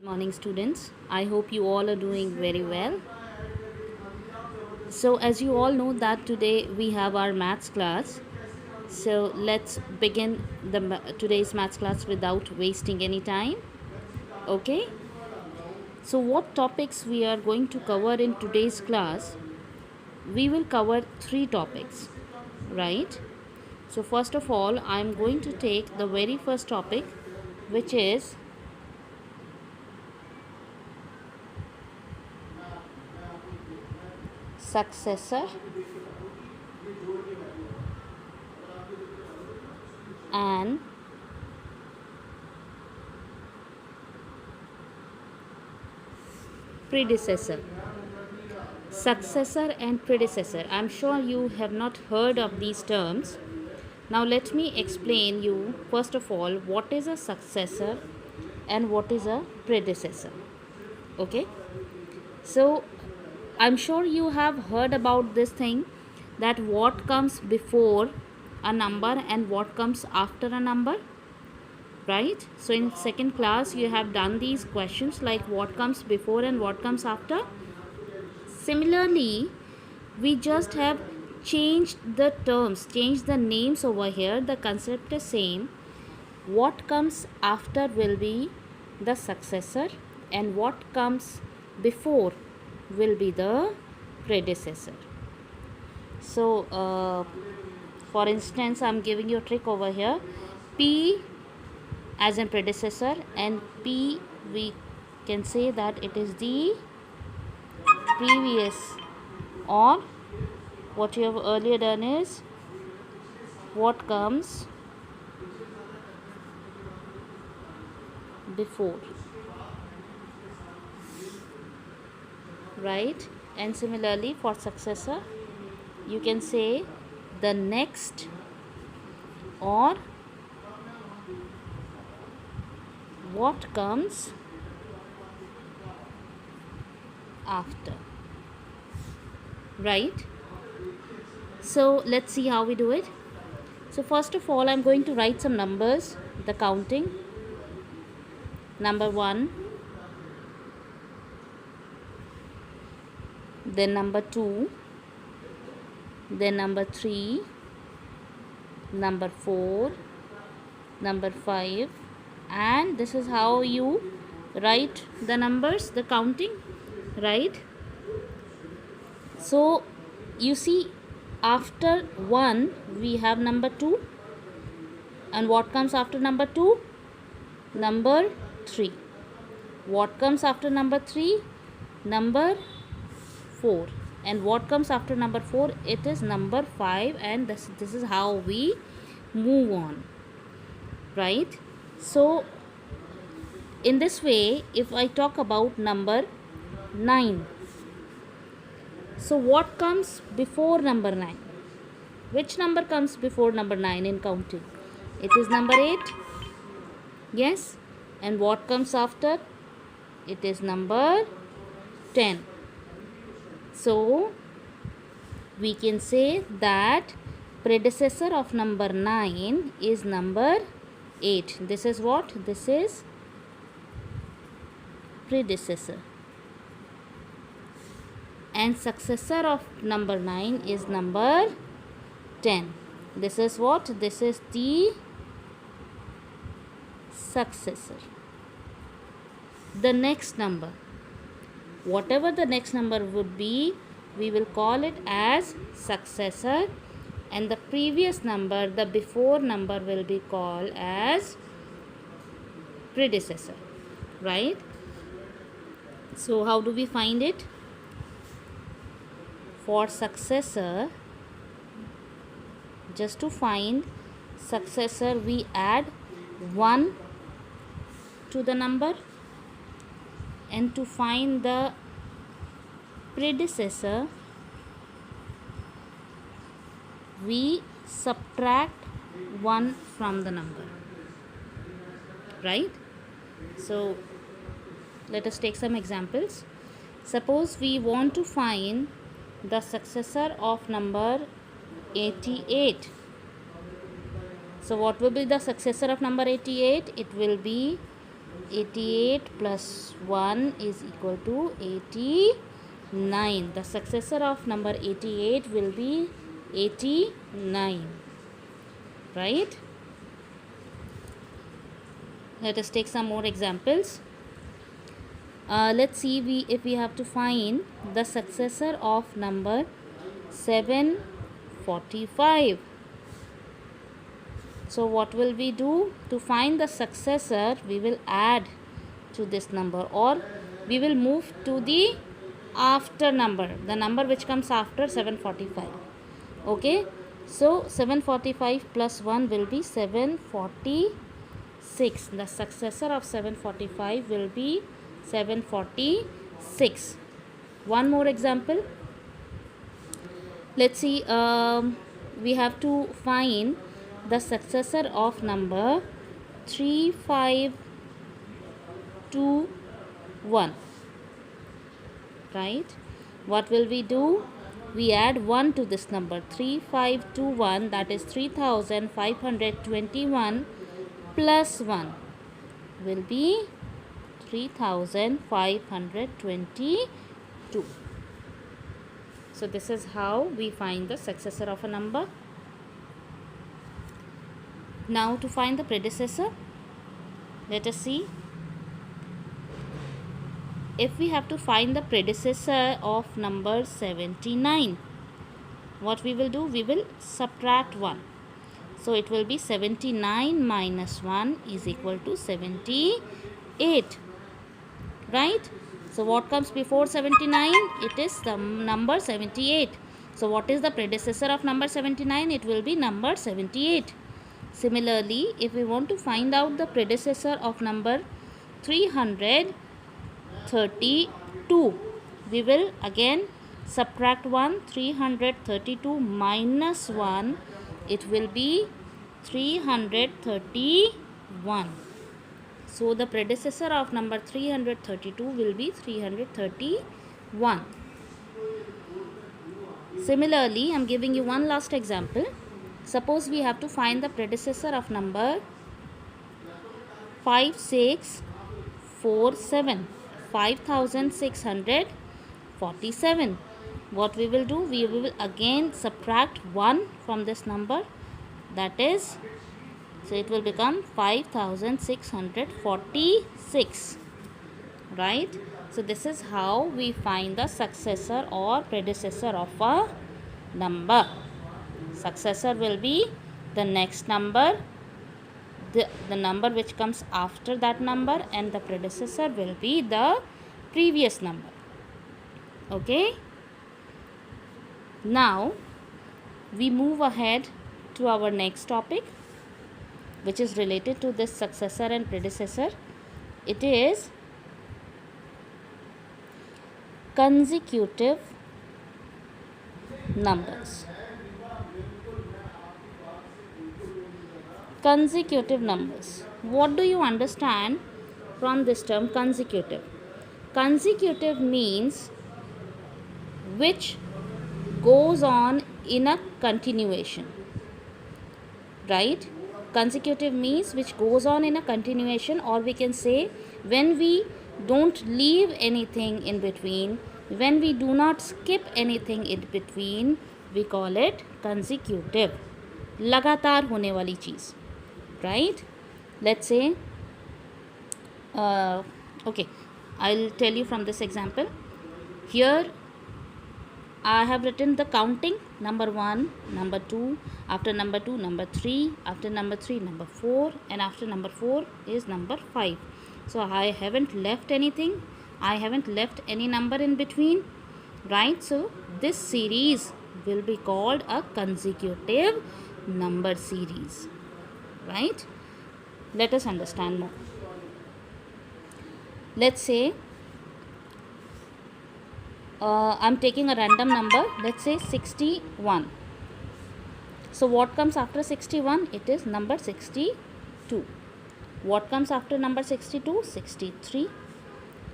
Morning, students. I hope you all are doing very well. So as you all know that today we have our maths class. So let's begin today's maths class without wasting any time. Okay? So what topics we are going to cover in today's class? We will cover three topics, right? So first of all, I'm going to take the very first topic, which is successor and predecessor. Successor and predecessor. I'm sure you have not heard of these terms. Now let me explain you first of all what is a successor and what is a predecessor. Okay? So I'm sure you have heard about this thing, that what comes before a number and what comes after a number, right? So in second class you have done these questions like what comes before and what comes after. Similarly, we just have changed the terms, changed the names over here. The concept is same. What comes after will be the successor and what comes before will be the predecessor. So for instance, I'm giving you a trick over here. P as in predecessor, and P we can say that it is the previous, or what you have earlier done is what comes before, right? And similarly for successor you can say the next or what comes after, right? So let's see how we do it. So first of all, I'm going to write some numbers, the counting. Number 1, then number 2, then number 3, number 4, number 5, and this is how you write the numbers, the counting, right? So you see, after 1 we have number 2, and what comes after number 2? Number 3. What comes after number 3? Number 4. And what comes after number 4? It is number 5, and this is how we move on, right? So in this way, if I talk about number 9, so what comes before number 9? Which number comes before number 9 in counting? It is number 8. Yes. And what comes after? It is number 10. So we can say that predecessor of number 9 is number 8. This is what? This is predecessor. And successor of number 9 is number 10. This is what? This is the successor. The next number, whatever the next number would be, we will call it as successor, and the previous number, the before number, will be called as predecessor, right? So how do we find it? For successor, just to find successor, we add 1 to the number, and to find the predecessor we subtract 1 from the number, right? So let us take some examples. Suppose we want to find the successor of number 88. So what will be the successor of number 88? It will be 88 plus 1 is equal to 89. The successor of number 88 will be 89. Right? Let us take some more examples. Let's see if we have to find the successor of number 745. So what will we do? To find the successor, we will add to this number, or we will move to the after number, the number which comes after 745. Okay, so 745 plus 1 will be 746. The successor of 745 will be 746. One more example. Let's see, we have to find the successor of number 3521. Right? What will we do? We add 1 to this number. 3521, that is 3521 plus 1 will be 3522. So this is how we find the successor of a number. Now to find the predecessor, let us see. If we have to find the predecessor of number 79, what we will do? We will subtract 1. So it will be 79 minus 1 is equal to 78. Right? So what comes before 79? It is the number 78. So what is the predecessor of number 79? It will be number 78. Similarly, if we want to find out the predecessor of number 332, we will again subtract 1. 332 minus 1, it will be 331. So the predecessor of number 332 will be 331. Similarly, I am giving you one last example. Suppose we have to find the predecessor of number 5647. 5647. What we will do? We will again subtract 1 from this number. That is, so it will become 5646. Right? So this is how we find the successor or predecessor of a number. Successor will be the next number, the number which comes after that number, and the predecessor will be the previous number. Okay? Now we move ahead to our next topic, which is related to this successor and predecessor. It is consecutive numbers. Consecutive numbers. What do you understand from this term consecutive? Consecutive means which goes on in a continuation. Right? Consecutive means which goes on in a continuation, or we can say when we don't leave anything in between, when we do not skip anything in between, we call it consecutive. लगातार होने वाली चीज़. Right? Let's say, okay, I'll tell you from this example. Here I have written the counting: number 1, number 2, after number 2, number 3, after number 3, number 4, and after number 4 is number 5. So I haven't left anything. I haven't left any number in between. Right? So this series will be called a consecutive number series. Right? Let us understand more. Let's say I'm taking a random number. Let's say 61. So what comes after 61? It is number 62. What comes after number 62? 63.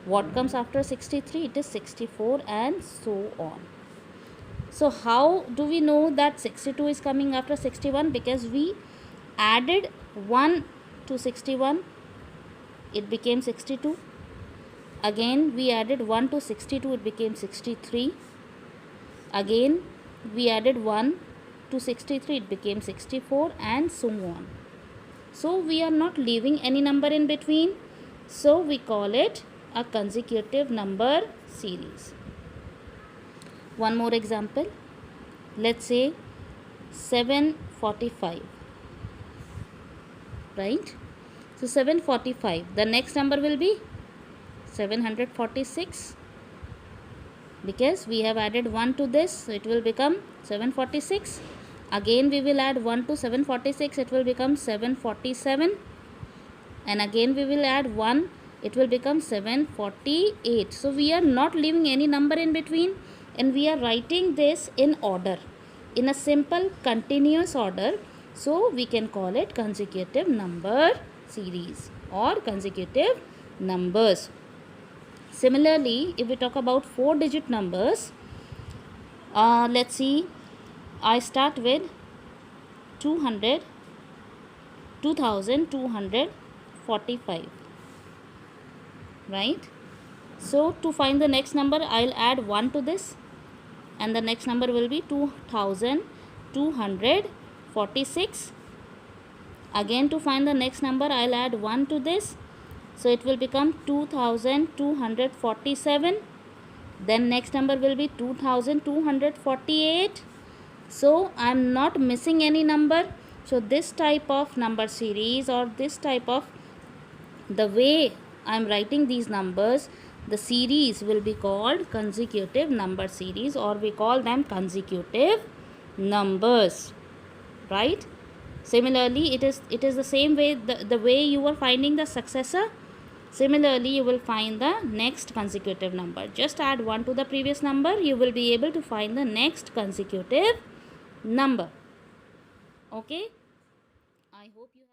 What comes after 63? It is 64, and so on. So how do we know that 62 is coming after 61? Because we added 1 to 61. it became 62. Again we added 1 to 62, it became 63. Again we added 1 to 63, it became 64, and so on. So we are not leaving any number in between, so we call it a consecutive number series. One more example. Let's say 745, right? So 745, the next number will be 746, because we have added 1 to this, so it will become 746. Again we will add 1 to 746, it will become 747, and again we will add 1, it will become 748. So we are not leaving any number in between, and we are writing this in order, in a simple continuous order. So we can call it consecutive number series or consecutive numbers. Similarly, if we talk about 4-digit numbers, let's see, I start with 2245, right? So to find the next number, I'll add 1 to this, and the next number will be 2246. Again to find the next number, I'll add 1 to this, so it will become 2247. Then next number will be 2248. So I am not missing any number. So this type of number series, or this type of, the way I am writing these numbers, the series will be called consecutive number series, or we call them consecutive numbers, right? Similarly, it is the same way, the way you are finding the successor, similarly you will find the next consecutive number. Just add 1 to the previous number, you will be able to find the next consecutive number. Okay, I hope you have